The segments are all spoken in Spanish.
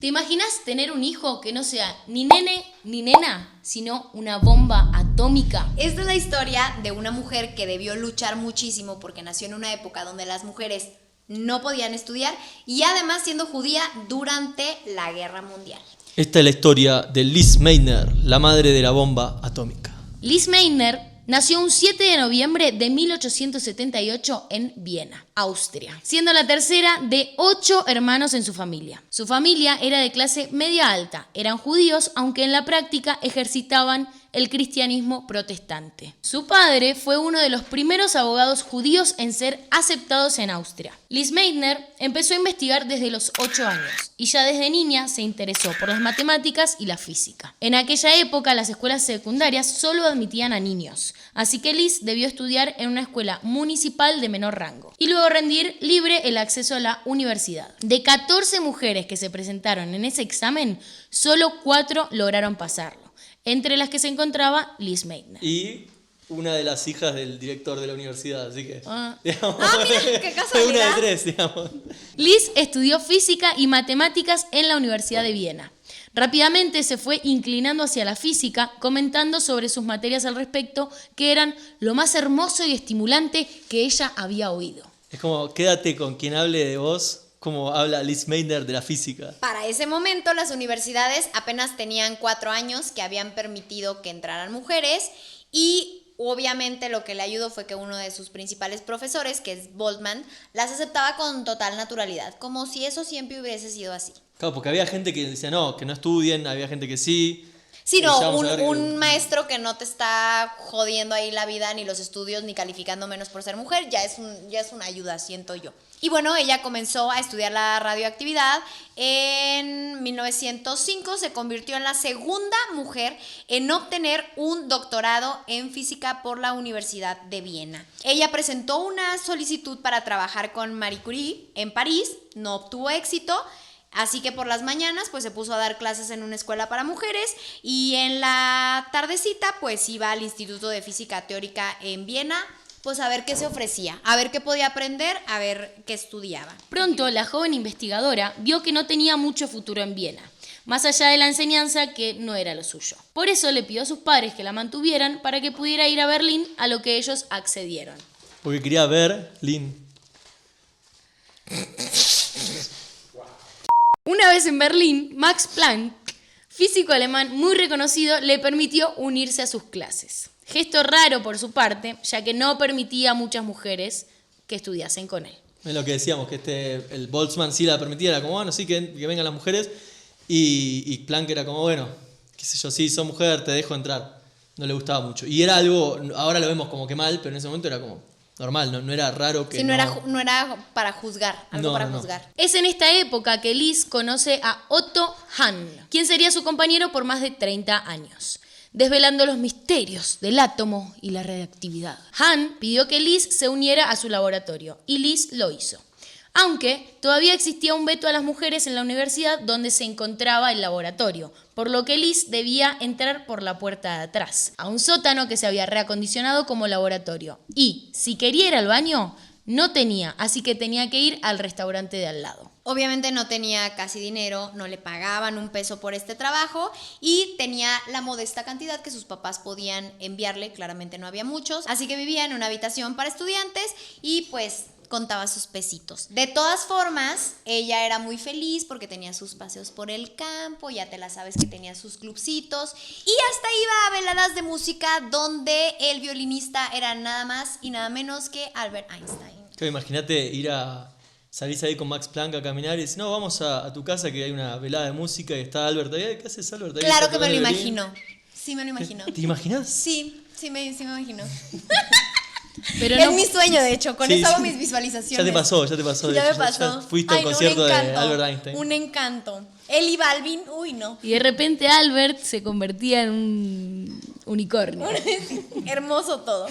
¿Te imaginas tener un hijo que no sea ni nene ni nena, sino una bomba atómica? Esta es la historia de una mujer que debió luchar muchísimo porque nació en una época donde las mujeres no podían estudiar y además siendo judía durante la Guerra Mundial. Esta es la historia de Lise Meitner, la madre de la bomba atómica. Lise Meitner nació un 7 de noviembre de 1878 en Viena, Austria, siendo la tercera de 8 hermanos en su familia. Su familia era de clase media alta, eran judíos, aunque en la práctica ejercitaban el cristianismo protestante. Su padre fue uno de los primeros abogados judíos en ser aceptados en Austria. Lise Meitner empezó a investigar desde los 8 años y ya desde niña se interesó por las matemáticas y la física. En aquella época las escuelas secundarias solo admitían a niños, así que Lise debió estudiar en una escuela municipal de menor rango y luego rendir libre el acceso a la universidad. De 14 mujeres que se presentaron en ese examen, solo 4 lograron pasarlo, entre las que se encontraba Lise Meitner. Y una de las hijas del director de la universidad, así que... Mira, qué casualidad. Una de 3, digamos. Lise estudió física y matemáticas en la Universidad de Viena. Rápidamente se fue inclinando hacia la física, comentando sobre sus materias al respecto, que eran lo más hermoso y estimulante que ella había oído. Es como, quédate con quien hable de vos, como habla Lise Meitner de la física. Para ese momento las universidades apenas tenían 4 años que habían permitido que entraran mujeres y obviamente lo que le ayudó fue que uno de sus principales profesores, que es Boltzmann, las aceptaba con total naturalidad, como si eso siempre hubiese sido así. Claro, porque había gente que decía no, que no estudien, había gente que sí. Sí, Ya no, vamos a ver un maestro que no te está jodiendo ahí la vida, ni los estudios, ni calificando menos por ser mujer, ya es una ayuda, siento yo. Y bueno, ella comenzó a estudiar la radioactividad. En 1905 se convirtió en la segunda mujer en obtener un doctorado en física por la Universidad de Viena. Ella presentó una solicitud para trabajar con Marie Curie en París, no obtuvo éxito. Así que por las mañanas pues se puso a dar clases en una escuela para mujeres y en la tardecita pues iba al Instituto de Física Teórica en Viena pues a ver qué se ofrecía, a ver qué podía aprender, a ver qué estudiaba. Pronto la joven investigadora vio que no tenía mucho futuro en Viena, más allá de la enseñanza que no era lo suyo. Por eso le pidió a sus padres que la mantuvieran para que pudiera ir a Berlín, a lo que ellos accedieron. Porque quería ver Lynn. Una vez en Berlín, Max Planck, físico alemán muy reconocido, le permitió unirse a sus clases. Gesto raro por su parte, ya que no permitía a muchas mujeres que estudiasen con él. Es lo que decíamos, que el Boltzmann sí la permitía, era como, bueno, sí, que vengan las mujeres. Y Planck era como, bueno, qué sé yo, sí, sos mujer, te dejo entrar. No le gustaba mucho. Y era algo, ahora lo vemos como que mal, pero en ese momento era como normal, no era raro que sí, no era para juzgar, algo para juzgar. Es en esta época que Lise conoce a Otto Hahn, quien sería su compañero por más de 30 años, desvelando los misterios del átomo y la radiactividad. Hahn pidió que Lise se uniera a su laboratorio y Lise lo hizo, aunque todavía existía un veto a las mujeres en la universidad donde se encontraba el laboratorio, por lo que Lise debía entrar por la puerta de atrás, a un sótano que se había reacondicionado como laboratorio. Y, si quería ir al baño, no tenía, así que tenía que ir al restaurante de al lado. Obviamente no tenía casi dinero, no le pagaban un peso por este trabajo y tenía la modesta cantidad que sus papás podían enviarle, claramente no había muchos, así que vivía en una habitación para estudiantes y pues contaba sus pesitos. De todas formas, ella era muy feliz porque tenía sus paseos por el campo, ya te la sabes que tenía sus clubcitos y hasta iba a veladas de música donde el violinista era nada más y nada menos que Albert Einstein. Imagínate salís ahí con Max Planck a caminar y decís, no, vamos a tu casa que hay una velada de música y está Albert ahí. ¿Qué haces, Albert? Ahí claro que me lo imagino. Sí me lo imagino. ¿Te imaginas? Sí me imagino. Pero es mi sueño, de hecho, con eso hago mis visualizaciones. Ya te pasó. Ya me pasó. Ya fuiste al concierto de Albert Einstein. Un encanto. Él y Balvin, uy, no. Y de repente Albert se convertía en un unicornio. Hermoso todo.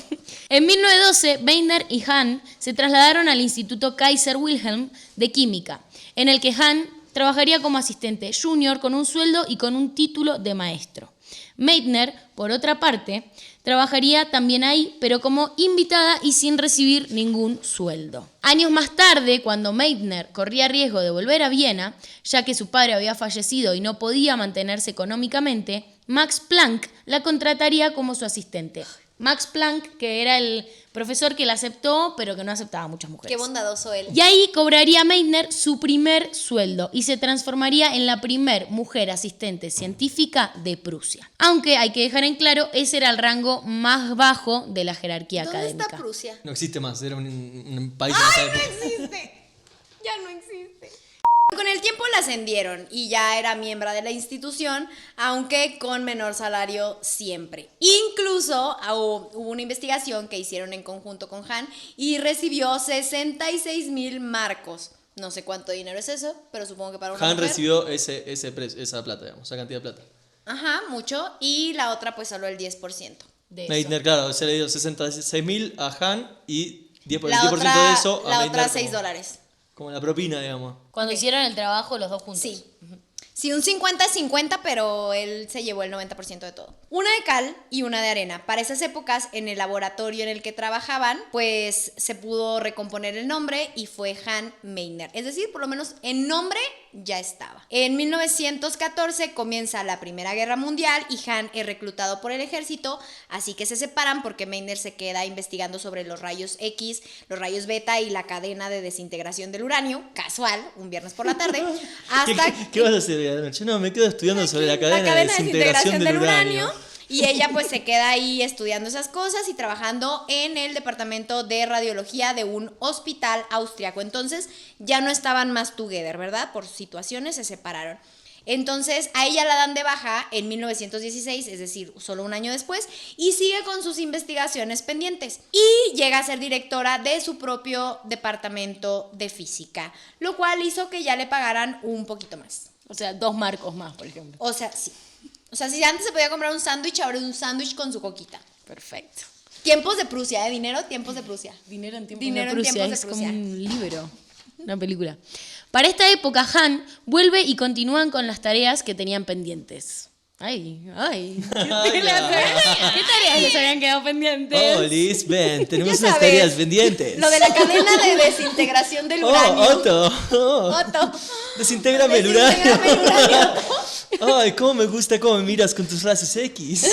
En 1912, Meitner y Hahn se trasladaron al Instituto Kaiser Wilhelm de Química, en el que Hahn trabajaría como asistente junior con un sueldo y con un título de maestro. Meitner, por otra parte, trabajaría también ahí, pero como invitada y sin recibir ningún sueldo. Años más tarde, cuando Meitner corría riesgo de volver a Viena, ya que su padre había fallecido y no podía mantenerse económicamente, Max Planck la contrataría como su asistente. Max Planck, que era el profesor que la aceptó, pero que no aceptaba a muchas mujeres. Qué bondadoso él. Y ahí cobraría Meitner su primer sueldo y se transformaría en la primer mujer asistente científica de Prusia. Aunque hay que dejar en claro, ese era el rango más bajo de la jerarquía ¿Dónde académica. está Prusia? No existe más, era un país... ¡Ay, no existe! Ya no existe. Con el tiempo la ascendieron y ya era miembro de la institución, aunque con menor salario siempre. Incluso hubo una investigación que hicieron en conjunto con Hahn y recibió 66,000 marcos. No sé cuánto dinero es eso, pero supongo que para una Han mujer. recibió ese precio, esa plata, digamos, esa cantidad de plata. Ajá, mucho. Y la otra pues solo el 10%. De eso. Meitner, claro, se le dio 66.000 a Han y 10%, La el 10% otra, de eso a la Meitner otra como- $6. Como la propina, digamos. Cuando hicieron el trabajo los dos juntos. Sí. Sí, un 50-50, pero él se llevó el 90% de todo. Una de cal y una de arena. Para esas épocas, en el laboratorio en el que trabajaban, pues se pudo recomponer el nombre y fue Han Meitner. Es decir, por lo menos en nombre ya estaba. En 1914 comienza la Primera Guerra Mundial y Han es reclutado por el ejército, así que se separan porque Meitner se queda investigando sobre los rayos X, los rayos beta y la cadena de desintegración del uranio, casual, un viernes por la tarde, hasta ¿Qué vas a hacer hoy a la noche? No, me quedo estudiando sobre la cadena de desintegración del uranio. Y ella pues se queda ahí estudiando esas cosas y trabajando en el departamento de radiología de un hospital austriaco. Entonces ya no estaban más together, ¿verdad? Por situaciones se separaron. Entonces a ella la dan de baja en 1916, es decir, solo un año después, y sigue con sus investigaciones pendientes. Y llega a ser directora de su propio departamento de física, lo cual hizo que ya le pagaran un poquito más. O sea, 2 marcos más, por ejemplo. O sea, sí. O sea, si antes se podía comprar un sándwich, ahora es un sándwich con su coquita. Perfecto. Tiempos de Prusia, ¿eh? Dinero, tiempos de Prusia. Dinero en tiempos Dinero de en Prusia, tiempos de es Prusia. como un libro, una película. Para esta época, Han vuelve y continúan con las tareas que tenían pendientes. Ay. ¿Qué tareas les habían quedado pendientes? Oh, Liz, ven, tenemos Ya unas sabes, tareas pendientes. Lo de la cadena de desintegración del Oh, uranio. Otto. Oh. Otto. Desintégrame el uranio. Desintégrame el uranio. Ay, cómo me gusta cómo me miras con tus rayos X.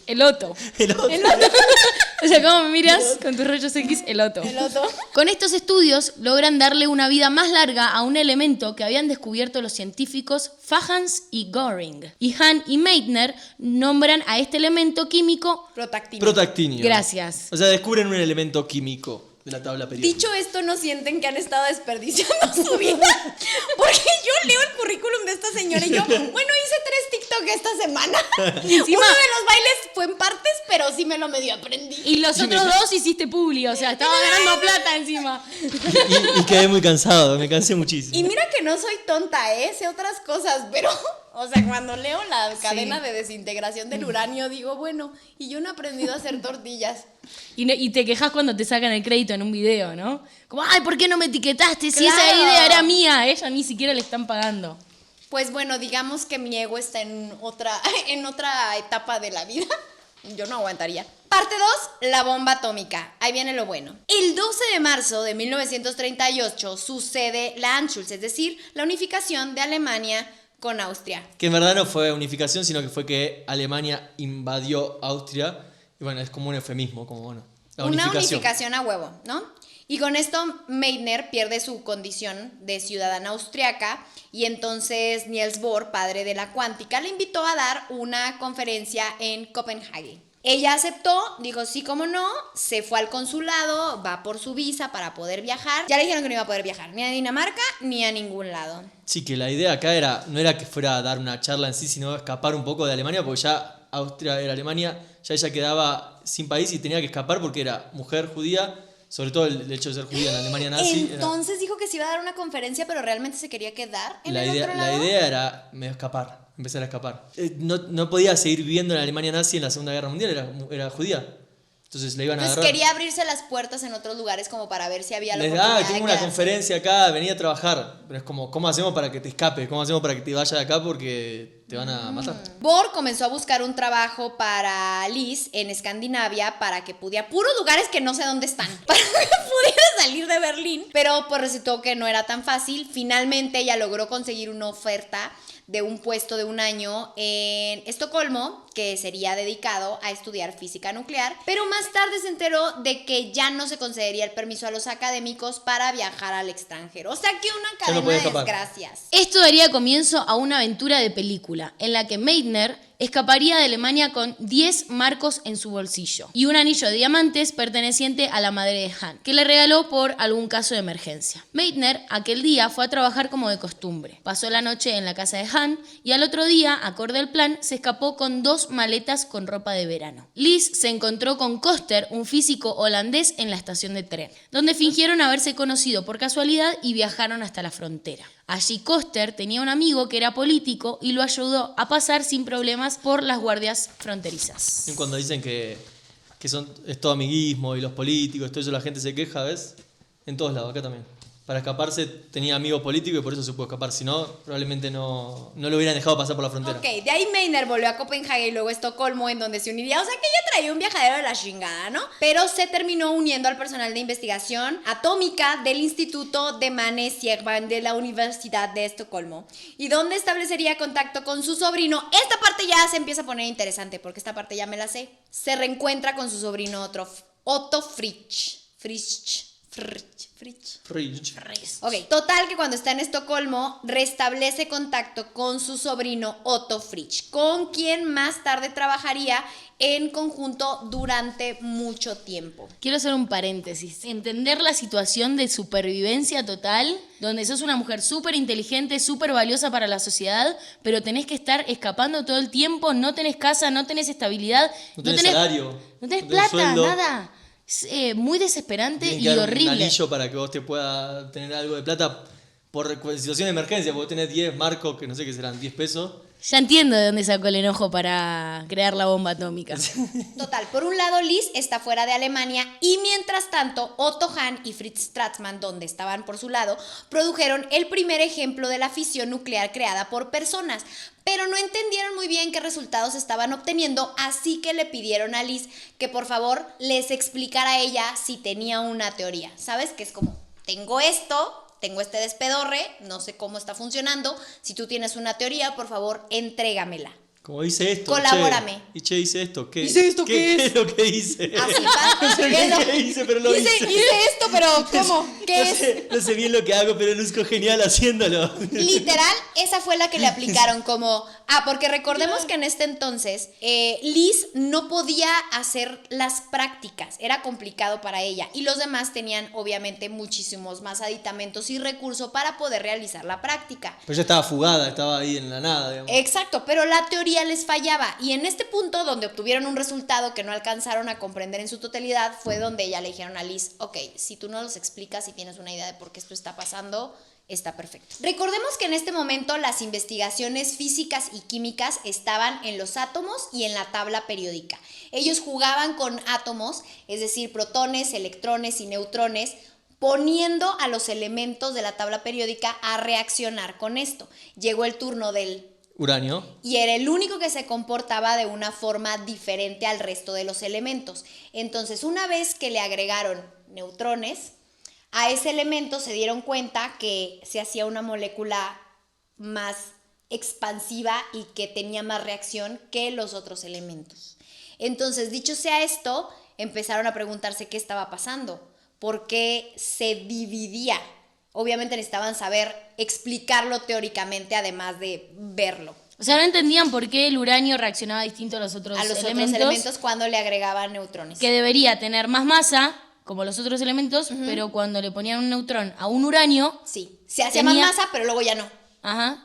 El Otto. El otro. O sea, ¿cómo me miras con tus rayos X? El Otto. El Otto. Con estos estudios logran darle una vida más larga a un elemento que habían descubierto los científicos Fajans y Göring. Y Han y Meitner nombran a este elemento químico. Protactina. Protactinio. Gracias. O sea, descubren un elemento químico de la tabla periódica. Dicho esto, ¿no sienten que han estado desperdiciando su vida? Porque yo leo el currículum de esta señora y yo, bueno, hice 3 TikTok esta semana. Encima- Uno de los bailes fue en partes, pero sí me lo medio aprendí. Y los otros 2 hiciste publi, o sea, estaba ganando plata encima. Y quedé muy cansado, me cansé muchísimo. Y mira que no soy tonta, sé otras cosas, pero, o sea, cuando leo la cadena de desintegración del uranio, digo, bueno, y yo no he aprendido a hacer tortillas. Y te quejas cuando te sacan el crédito en un video, ¿no? Como, ay, ¿por qué no me etiquetaste? Si esa Claro. idea era mía, a ella ni siquiera le están pagando. Pues bueno, digamos que mi ego está en otra etapa de la vida. Yo no aguantaría. Parte 2, la bomba atómica. Ahí viene lo bueno. El 12 de marzo de 1938 sucede la Anschluss, es decir, la unificación de Alemania con Austria. Que en verdad no fue unificación, sino que fue que Alemania invadió Austria. Y bueno, es como un eufemismo, como bueno, la Una unificación. unificación a huevo, ¿no? Y con esto Meitner pierde su condición de ciudadana austriaca y entonces Niels Bohr, padre de la cuántica, le invitó a dar una conferencia en Copenhague. Ella aceptó, dijo sí, cómo no, se fue al consulado, va por su visa para poder viajar. Ya le dijeron que no iba a poder viajar ni a Dinamarca ni a ningún lado. Sí, que la idea acá no era que fuera a dar una charla en sí, sino escapar un poco de Alemania, porque ya Austria era Alemania, ya ella quedaba sin país y tenía que escapar porque era mujer judía, sobre todo el hecho de ser judía en la Alemania nazi. Entonces dijo que se iba a dar una conferencia, pero realmente se quería quedar en el otro La lado. idea era medio escapar, empezar a escapar. No podía seguir viviendo en la Alemania nazi en la Segunda Guerra Mundial, era judía. Entonces le iban a Entonces agarrar. quería abrirse las puertas en otros lugares como para ver si había la Les oportunidad da, de tengo una quedarse. conferencia acá, venía a trabajar. Pero es como, ¿cómo hacemos para que te escapes? ¿Cómo hacemos para que te vayas de acá porque te van a matar? Bohr comenzó a buscar un trabajo para Liz en Escandinavia para que pudiera, puros lugares que no sé dónde están, para que pudiera salir de Berlín, pero pues resultó que no era tan fácil. Finalmente ella logró conseguir una oferta de un puesto de 1 año en Estocolmo, que sería dedicado a estudiar física nuclear, pero más tarde se enteró de que ya no se concedería el permiso a los académicos para viajar al extranjero. O sea que una Ya no cadena podía de escapar. desgracias. Esto daría comienzo a una aventura de película, en la que Meitner escaparía de Alemania con 10 marcos en su bolsillo y un anillo de diamantes perteneciente a la madre de Han, que le regaló por algún caso de emergencia. Meitner aquel día fue a trabajar como de costumbre. Pasó la noche en la casa de Han y al otro día, acorde al plan, se escapó con 2 maletas con ropa de verano. Liz se encontró con Koster, un físico holandés, en la estación de tren, donde fingieron haberse conocido por casualidad y viajaron hasta la frontera. Allí Koster tenía un amigo que era político y lo ayudó a pasar sin problemas por las guardias fronterizas. Y cuando dicen que es todo amiguismo y los políticos, todo eso la gente se queja, ¿ves? En todos lados, acá también. Para escaparse tenía amigo político y por eso se pudo escapar. Si no, probablemente no lo hubieran dejado pasar por la frontera. Ok, de ahí Meitner volvió a Copenhague y luego a Estocolmo, en donde se uniría. O sea que ella traía un viajadero de la chingada, ¿no? Pero se terminó uniendo al personal de investigación atómica del Instituto de Manesiervan de la Universidad de Estocolmo, y donde establecería contacto con su sobrino. Esta parte ya se empieza a poner interesante, porque esta parte ya me la sé. Se reencuentra con su sobrino Otto Fritsch. Fridge. Ok, total que cuando está en Estocolmo restablece contacto con su sobrino Otto Fritsch, con quien más tarde trabajaría en conjunto durante mucho tiempo. Quiero hacer un paréntesis. Entender la situación de supervivencia total, donde sos una mujer súper inteligente, súper valiosa para la sociedad, pero tenés que estar escapando todo el tiempo, no tenés casa, no tenés estabilidad, No tenés salario, no tenés no tenés plata, sueldo. nada. Es muy desesperante Tienen y que dar un horrible. anillo para que vos te puedas tener algo de plata por situación de emergencia, porque vos tenés 10 marcos, que no sé qué serán, 10 pesos. Ya entiendo de dónde sacó el enojo para crear la bomba atómica. Total, por un lado Liz está fuera de Alemania y mientras tanto Otto Hahn y Fritz Strassmann, donde estaban por su lado, produjeron el primer ejemplo de la fisión nuclear creada por personas, pero no entendieron muy bien qué resultados estaban obteniendo, así que le pidieron a Liz que por favor les explicara a ella si tenía una teoría. ¿Sabes? Que es como, tengo este despedorre, no sé cómo está funcionando. Si tú tienes una teoría, por favor, entrégamela. Como dice esto. Colabórame. Che, hice esto. ¿Qué? ¿Hice esto qué ¿Qué es? es lo que hice? Así pasa. No sé bien qué hice, pero lo hice. Hice esto, pero ¿cómo? ¿Qué No es? no sé bien lo que hago, pero luzco genial haciéndolo. Literal, esa fue la que le aplicaron como... porque recordemos que en este entonces Liz no podía hacer las prácticas, era complicado para ella, y los demás tenían obviamente muchísimos más aditamentos y recursos para poder realizar la práctica. Pero ella estaba fugada, estaba ahí en la nada, digamos. Exacto, pero la teoría les fallaba, y en este punto donde obtuvieron un resultado que no alcanzaron a comprender en su totalidad fue donde ya le dijeron a Liz, ok, si tú no los explicas y tienes una idea de por qué esto está pasando, está perfecto. Recordemos que en este momento las investigaciones físicas y químicas estaban en los átomos y en la tabla periódica. Ellos jugaban con átomos, es decir, protones, electrones y neutrones, poniendo a los elementos de la tabla periódica a reaccionar con esto. Llegó el turno del Uranio. y era el único que se comportaba de una forma diferente al resto de los elementos. Entonces, una vez que le agregaron neutrones, a ese elemento se dieron cuenta que se hacía una molécula más expansiva y que tenía más reacción que los otros elementos. Entonces, dicho sea esto, empezaron a preguntarse qué estaba pasando, por qué se dividía. Obviamente necesitaban saber explicarlo teóricamente, además de verlo. O sea, no entendían por qué el uranio reaccionaba distinto a los otros A los elementos, otros elementos cuando le agregaban neutrones. que debería tener más masa, como los otros elementos, pero cuando le ponían un neutrón a un uranio, Sí, se hacía más tenía- masa, pero luego ya no.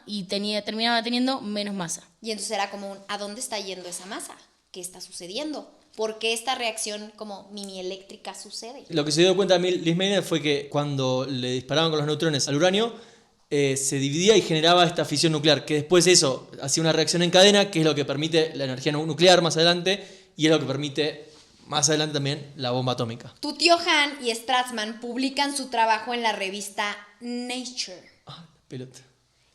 y terminaba teniendo menos masa. Y entonces era como ¿a dónde está yendo esa masa? ¿Qué está sucediendo? ¿Por qué esta reacción como mini eléctrica sucede? Lo que se dio cuenta Liz Meitner fue que cuando le disparaban con los neutrones al uranio, se dividía y generaba esta fisión nuclear, que después eso hacía una reacción en cadena, que es lo que permite la energía nuclear más adelante, y es lo que permite más adelante también la bomba atómica. Tu tío Han y Strassman publican su trabajo en la revista Nature. Ah, pelota.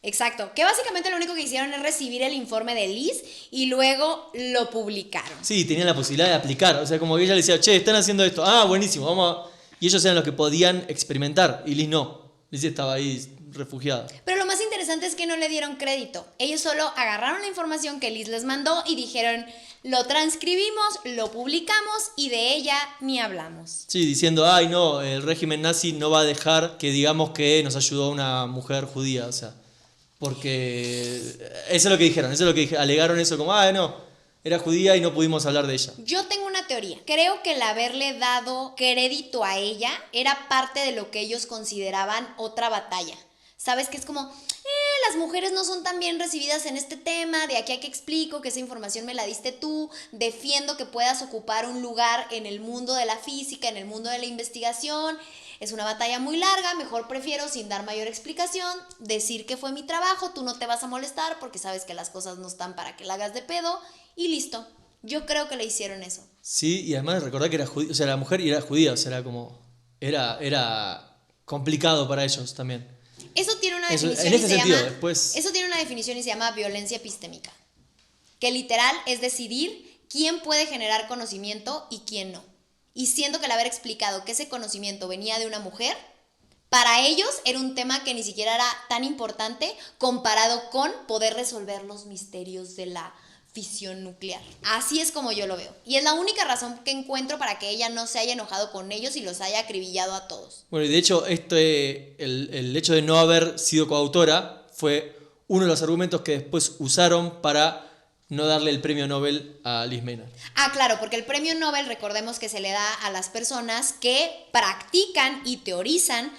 Exacto, que básicamente lo único que hicieron es recibir el informe de Liz y luego lo publicaron. Sí, tenían la posibilidad de aplicar. O sea, como que ella le decía, che, están haciendo esto. Ah, buenísimo, vamos a... Y ellos eran los que podían experimentar. Y Liz no. Liz estaba ahí refugiada. Pero lo más interesante es que no le dieron crédito. Ellos solo agarraron la información que Liz les mandó y dijeron, lo transcribimos, lo publicamos y de ella ni hablamos. Sí, diciendo, ay, no, el régimen nazi no va a dejar que digamos que nos ayudó una mujer judía. O sea, porque eso es lo que dijeron, alegaron eso como, ah, no, era judía y no pudimos hablar de ella. Yo tengo una teoría. Creo que el haberle dado crédito a ella era parte de lo que ellos consideraban otra batalla. ¿Sabes? Que es como, las mujeres no son tan bien recibidas en este tema, de aquí a que explico que esa información me la diste tú, defiendo que puedas ocupar un lugar en el mundo de la física, en el mundo de la investigación. Es una batalla muy larga, mejor prefiero, sin dar mayor explicación, decir que fue mi trabajo, tú no te vas a molestar porque sabes que las cosas no están para que la hagas de pedo y listo. Yo creo que le hicieron eso. Sí, y además recordar que era judía, o sea, la mujer era judía, o sea, era como, era complicado para ellos también. Eso tiene una Eso, definición en este y se sentido, llama, después... eso tiene una definición y se llama violencia epistémica, que literal es decidir quién puede generar conocimiento y quién no. Y siento que el haber explicado que ese conocimiento venía de una mujer, para ellos era un tema que ni siquiera era tan importante comparado con poder resolver los misterios de la fisión nuclear. Así es como yo lo veo. Y es la única razón que encuentro para que ella no se haya enojado con ellos y los haya acribillado a todos. Bueno, y de hecho, el hecho de no haber sido coautora fue uno de los argumentos que después usaron para no darle el premio Nobel a Liz Maynard. Ah, claro, porque el premio Nobel, recordemos que se le da a las personas que practican y teorizan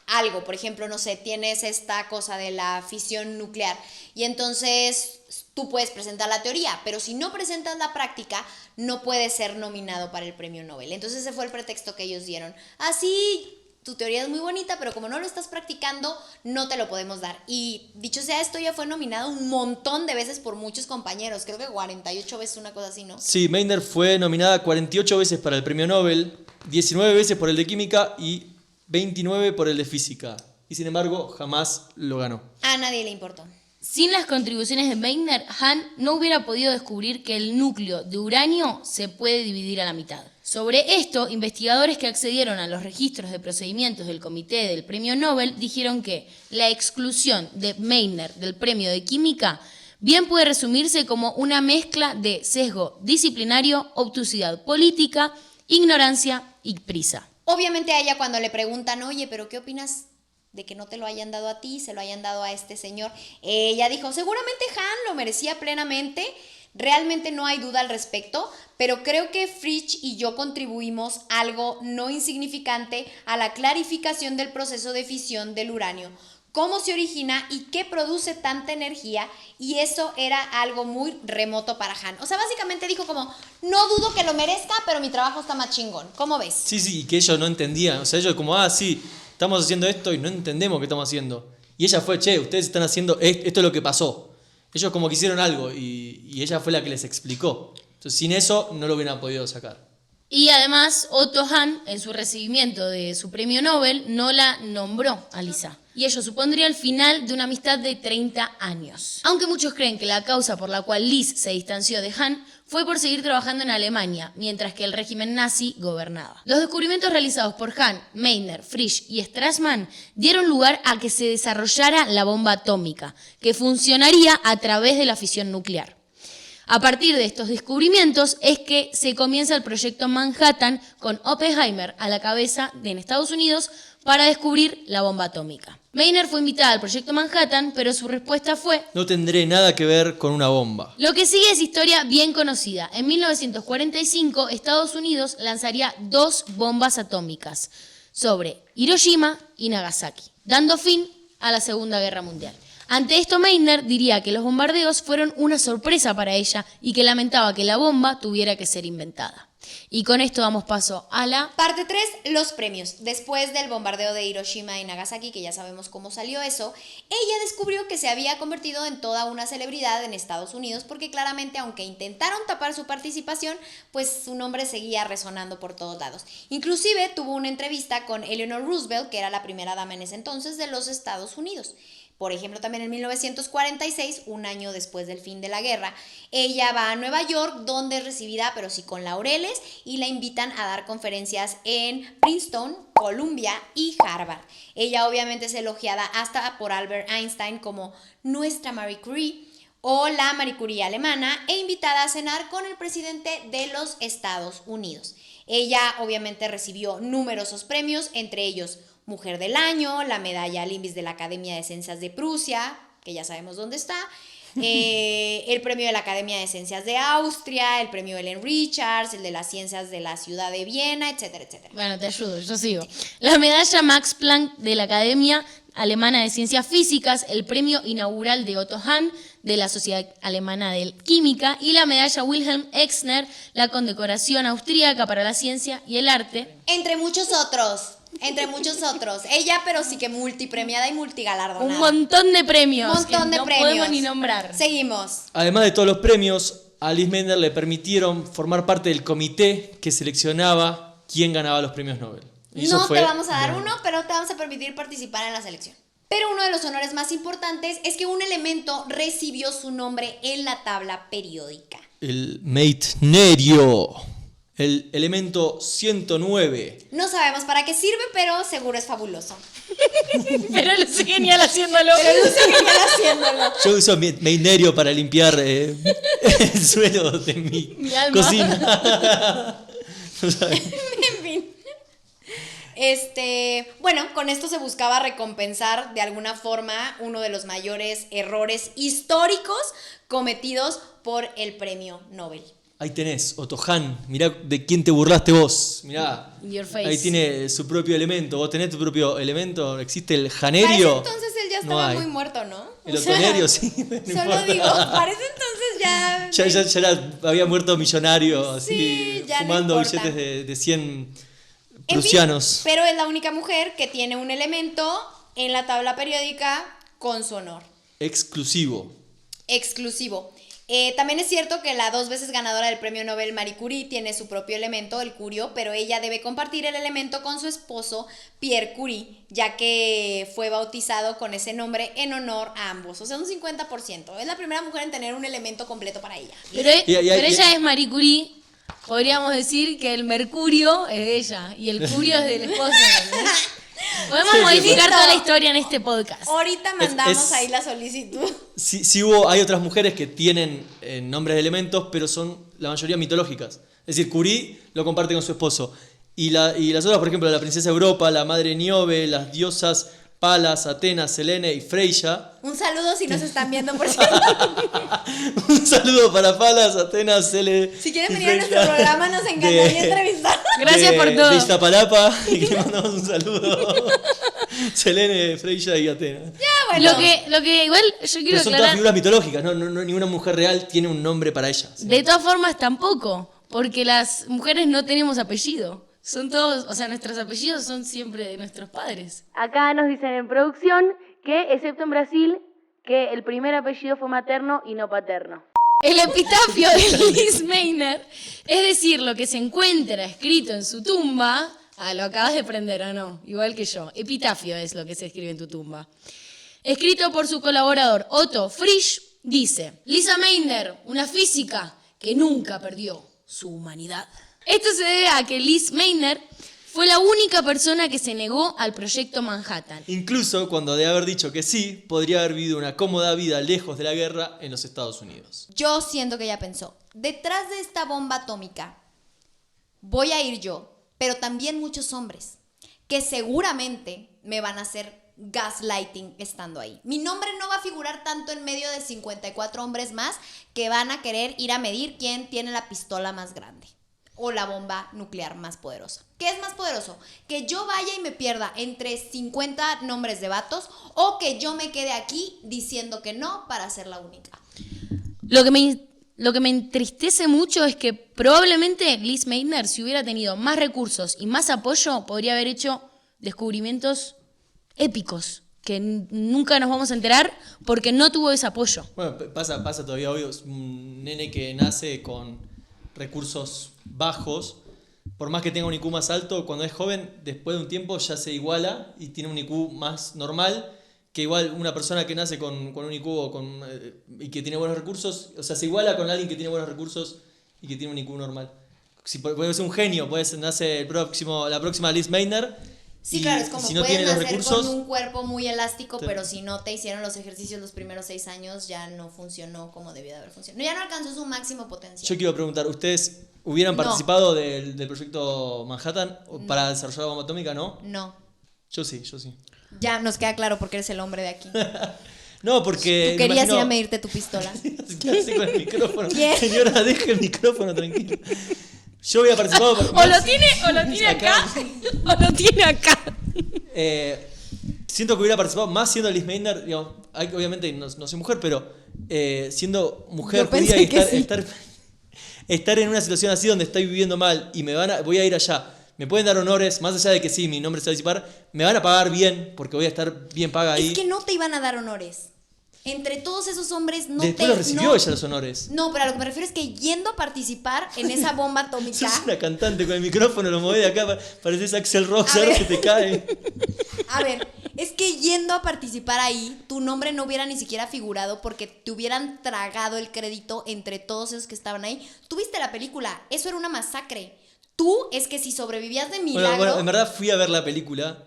algo. Por ejemplo, no sé, tienes esta cosa de la fisión nuclear y entonces tú puedes presentar la teoría, pero si no presentas la práctica, no puedes ser nominado para el premio Nobel. Entonces ese fue el pretexto que ellos dieron. Así, tu teoría es muy bonita, pero como no lo estás practicando, no te lo podemos dar. Y dicho sea esto, ya fue nominado un montón de veces por muchos compañeros, creo que 48 veces, una cosa así, ¿no? Sí, Maynard fue nominada 48 veces para el premio Nobel, 19 veces por el de química y 29 por el de física. Y sin embargo, jamás lo ganó. A nadie le importó. Sin las contribuciones de Maynard, Han no hubiera podido descubrir que el núcleo de uranio se puede dividir a la mitad. Sobre esto, investigadores que accedieron a los registros de procedimientos del comité del premio Nobel dijeron que la exclusión de Maynard del premio de química bien puede resumirse como una mezcla de sesgo disciplinario, obtusidad política, ignorancia y prisa. Obviamente a ella cuando le preguntan, oye, pero ¿qué opinas de que no te lo hayan dado a ti, se lo hayan dado a este señor? Ella dijo, seguramente Han lo merecía plenamente, realmente no hay duda al respecto, pero creo que Frisch y yo contribuimos algo no insignificante a la clarificación del proceso de fisión del uranio, cómo se origina y qué produce tanta energía, y eso era algo muy remoto para Han. O sea, básicamente dijo como, no dudo que lo merezca, pero mi trabajo está más chingón. ¿Cómo ves? Sí, y que ellos no entendían. O sea, ellos como, sí, estamos haciendo esto y no entendemos qué estamos haciendo. Y ella fue, che, ustedes están haciendo, esto es lo que pasó. Ellos como que hicieron algo y ella fue la que les explicó. Entonces, sin eso no lo hubieran podido sacar. Y además, Otto Hahn, en su recibimiento de su premio Nobel, no la nombró a Lisa. Y ello supondría el final de una amistad de 30 años. Aunque muchos creen que la causa por la cual Liz se distanció de Hahn fue por seguir trabajando en Alemania, mientras que el régimen nazi gobernaba. Los descubrimientos realizados por Hahn, Maynard, Frisch y Strassman dieron lugar a que se desarrollara la bomba atómica, que funcionaría a través de la fisión nuclear. A partir de estos descubrimientos es que se comienza el proyecto Manhattan con Oppenheimer a la cabeza en Estados Unidos para descubrir la bomba atómica. Maynard fue invitada al proyecto Manhattan, pero su respuesta fue: no tendré nada que ver con una bomba. Lo que sigue es historia bien conocida. En 1945, Estados Unidos lanzaría 2 bombas atómicas sobre Hiroshima y Nagasaki, dando fin a la Segunda Guerra Mundial. Ante esto, Maynard diría que los bombardeos fueron una sorpresa para ella y que lamentaba que la bomba tuviera que ser inventada. Y con esto damos paso a la... Parte 3, los premios. Después del bombardeo de Hiroshima y Nagasaki, que ya sabemos cómo salió eso, ella descubrió que se había convertido en toda una celebridad en Estados Unidos porque claramente, aunque intentaron tapar su participación, pues su nombre seguía resonando por todos lados. Inclusive tuvo una entrevista con Eleanor Roosevelt, que era la primera dama en ese entonces de los Estados Unidos. Por ejemplo, también en 1946, un año después del fin de la guerra, ella va a Nueva York, donde es recibida, pero sí con laureles, y la invitan a dar conferencias en Princeton, Columbia y Harvard. Ella obviamente es elogiada hasta por Albert Einstein como nuestra Marie Curie o la Marie Curie alemana, e invitada a cenar con el presidente de los Estados Unidos. Ella obviamente recibió numerosos premios, entre ellos Mujer del Año, la medalla Limbis de la Academia de Ciencias de Prusia, que ya sabemos dónde está, el premio de la Academia de Ciencias de Austria, el premio Ellen Richards, el de las Ciencias de la Ciudad de Viena, etcétera, etcétera. Bueno, te ayudo, yo sigo. La medalla Max Planck de la Academia Alemana de Ciencias Físicas, el premio inaugural de Otto Hahn de la Sociedad Alemana de Química y la medalla Wilhelm Exner, la condecoración austríaca para la ciencia y el arte. Entre muchos otros. Ella, pero sí que multipremiada y multigalardonada. Un montón de premios. Montón que de no premios. podemos ni nombrar. Seguimos. Además de todos los premios, a Liz Meitner le permitieron formar parte del comité que seleccionaba quién ganaba los premios Nobel. Y eso No fue te vamos a dar uno, pero te vamos a permitir participar en la selección. Pero uno de los honores más importantes es que un elemento recibió su nombre en la tabla periódica. el Meitnerio, el elemento 109. No sabemos para qué sirve, pero seguro es fabuloso. Pero él es genial haciéndolo. Yo uso Meitnerio para limpiar el suelo de mi alma. cocina. En fin. Bueno, con esto se buscaba recompensar de alguna forma uno de los mayores errores históricos cometidos por el premio Nobel. Ahí tenés, Otto Hahn, mirá de quién te burlaste vos, mirá. Your face. Ahí tiene su propio elemento, vos tenés tu propio elemento, existe el Para janerio. ese entonces él ya No estaba hay. muy muerto, ¿no? El otonerio, sí, no Solo importa. digo, para ese entonces ya... Había muerto millonario, así, Sí, ya no fumando importa. billetes de 100 En fin, prusianos. pero es la única mujer que tiene un elemento en la tabla periódica con su honor. Exclusivo. Exclusivo. También es cierto que la 2 veces ganadora del premio Nobel Marie Curie tiene su propio elemento, el curio, pero ella debe compartir el elemento con su esposo Pierre Curie, ya que fue bautizado con ese nombre en honor a ambos. O sea, un 50%. Es la primera mujer en tener un elemento completo para ella. Pero ella es Marie Curie. Podríamos decir que el mercurio es de ella y el curio es del esposo. ¿No? Podemos modificar toda la historia en este podcast. Ahorita mandamos ahí la solicitud. Sí, hay otras mujeres que tienen nombres de elementos, pero son la mayoría mitológicas. Es decir, Curie lo comparte con su esposo. Y las otras, por ejemplo, la princesa Europa, la madre Niobe, las diosas Palas, Atenas, Selene y Freya. Un saludo si nos están viendo, por cierto. Un saludo para Palas, Atenas, Selene. Si quieren y venir a nuestro Freya programa, nos encantaría entrevistar. Gracias por todo. De Iztapalapa, y le mandamos un saludo. Selene, Freya y Atenas. Ya, bueno. Lo que igual yo quiero Pero son todas aclarar. figuras mitológicas, no, ninguna mujer real tiene un nombre para ella. ¿Sí? De todas formas, tampoco, porque las mujeres no tenemos apellido. Son todos, o sea, nuestros apellidos son siempre de nuestros padres. Acá nos dicen en producción que, excepto en Brasil, que el primer apellido fue materno y no paterno. El epitafio de Liz Meitner, es decir, lo que se encuentra escrito en su tumba. Lo acabas de prender, ¿o no? Igual que yo. Epitafio es lo que se escribe en tu tumba. Escrito por su colaborador Otto Frisch, dice: Lisa Meitner, una física que nunca perdió su humanidad. Esto se debe a que Liz Meitner fue la única persona que se negó al proyecto Manhattan. Incluso cuando de haber dicho que sí, podría haber vivido una cómoda vida lejos de la guerra en los Estados Unidos. Yo siento que ella pensó, detrás de esta bomba atómica voy a ir yo, pero también muchos hombres, que seguramente me van a hacer gaslighting estando ahí. Mi nombre no va a figurar tanto en medio de 54 hombres más que van a querer ir a medir quién tiene la pistola más grande o la bomba nuclear más poderosa. ¿Qué es más poderoso? ¿Que yo vaya y me pierda entre 50 nombres de vatos o que yo me quede aquí diciendo que no para ser la única? Lo lo que me entristece mucho es que probablemente Liz Meitner, si hubiera tenido más recursos y más apoyo, podría haber hecho descubrimientos épicos que nunca nos vamos a enterar porque no tuvo ese apoyo. Bueno, pasa todavía hoy. Es un nene que nace con recursos bajos. Por más que tenga un IQ más alto, cuando es joven, después de un tiempo ya se iguala y tiene un IQ más normal. Que igual una persona que nace con un IQ y que tiene buenos recursos, o sea, se iguala con alguien que tiene buenos recursos y que tiene un IQ normal. Si puede ser un genio, nace la próxima Liz Meitner. Sí, y claro, es como si no puedes tiene los nacer recursos, con un cuerpo muy elástico, pero si no te hicieron los ejercicios los primeros 6 años, ya no funcionó como debía de haber funcionado. Ya no alcanzó su máximo potencial. yo quiero preguntar, ¿ustedes hubieran No. participado del proyecto Manhattan para desarrollar la bomba atómica? ¿No? No. Yo sí. Ya nos queda claro porque eres el hombre de aquí. No, porque... Tú querías me imagino- ir a medirte tu pistola. ¿Qué hace con el micrófono? ¿Qué? Señora, deje el micrófono tranquilo. Yo había participado... O lo tiene acá, o lo tiene acá. Siento que hubiera participado más siendo Liz Meitner, digamos, obviamente no soy mujer, pero siendo mujer Yo pensé judía y que sí. estar en una situación así donde estoy viviendo mal y voy a ir allá, me pueden dar honores, más allá de que sí, mi nombre se va a disipar, me van a pagar bien, porque voy a estar bien paga ahí. Es que no te iban a dar honores. Entre todos esos hombres no Después te... lo recibió no, ella los honores. No, pero a lo que me refiero es que yendo a participar en esa bomba atómica... Sos una cantante con el micrófono, lo mueve de acá, pareces Axel A Roxer, ver. que te cae. A ver, es que yendo a participar ahí, tu nombre no hubiera ni siquiera figurado porque te hubieran tragado el crédito entre todos esos que estaban ahí. Tú viste la película, eso era una masacre. Tú es que si sobrevivías de milagro... Bueno, en verdad fui a ver la película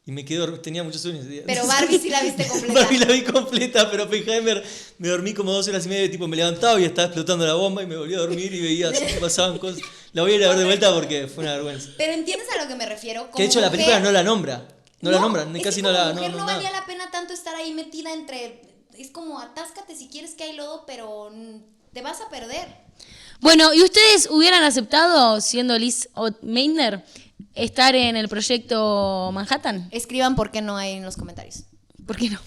y me quedé tenía muchos sueños ese día. Pero Barbie sí la viste completa. Barbie la vi completa, pero Oppenheimer me dormí como 2 horas y media, tipo me levantaba y estaba explotando la bomba y me volví a dormir y veía así que pasaban cosas. La voy a ir a ver de vuelta porque fue una vergüenza. Pero ¿entiendes a lo que me refiero? Que de hecho la Como película mujer- no la nombra. No la nombran, es casi que no como la... mujer no nada. valía la pena tanto estar ahí metida entre... Es como atáscate si quieres que hay lodo, pero te vas a perder. Bueno, ¿y ustedes hubieran aceptado, siendo Liz Meitner, estar en el proyecto Manhattan? Escriban por qué no hay en los comentarios. ¿Por qué no?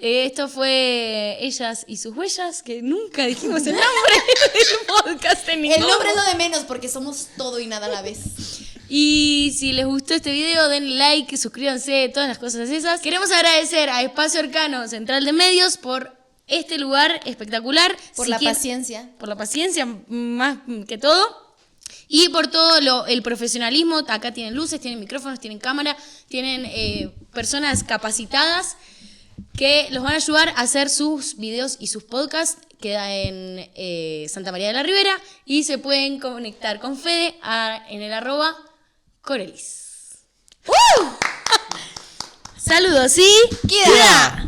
Esto fue Ellas y sus huellas, que nunca dijimos el nombre del podcast en ningún El nombre es lo de menos porque somos todo y nada a la vez. Y si les gustó este video, denle like, suscríbanse, todas las cosas esas. Queremos agradecer a Espacio Arcano Central de Medios por este lugar espectacular. Por Si la quieren- paciencia. Por la paciencia, más que todo. Y por todo el profesionalismo. Acá tienen luces, tienen micrófonos, tienen cámara, tienen personas capacitadas que los van a ayudar a hacer sus videos y sus podcasts. Queda en Santa María de la Ribera y se pueden conectar con Fede en el @Corelis. Saludos y ¡Queda!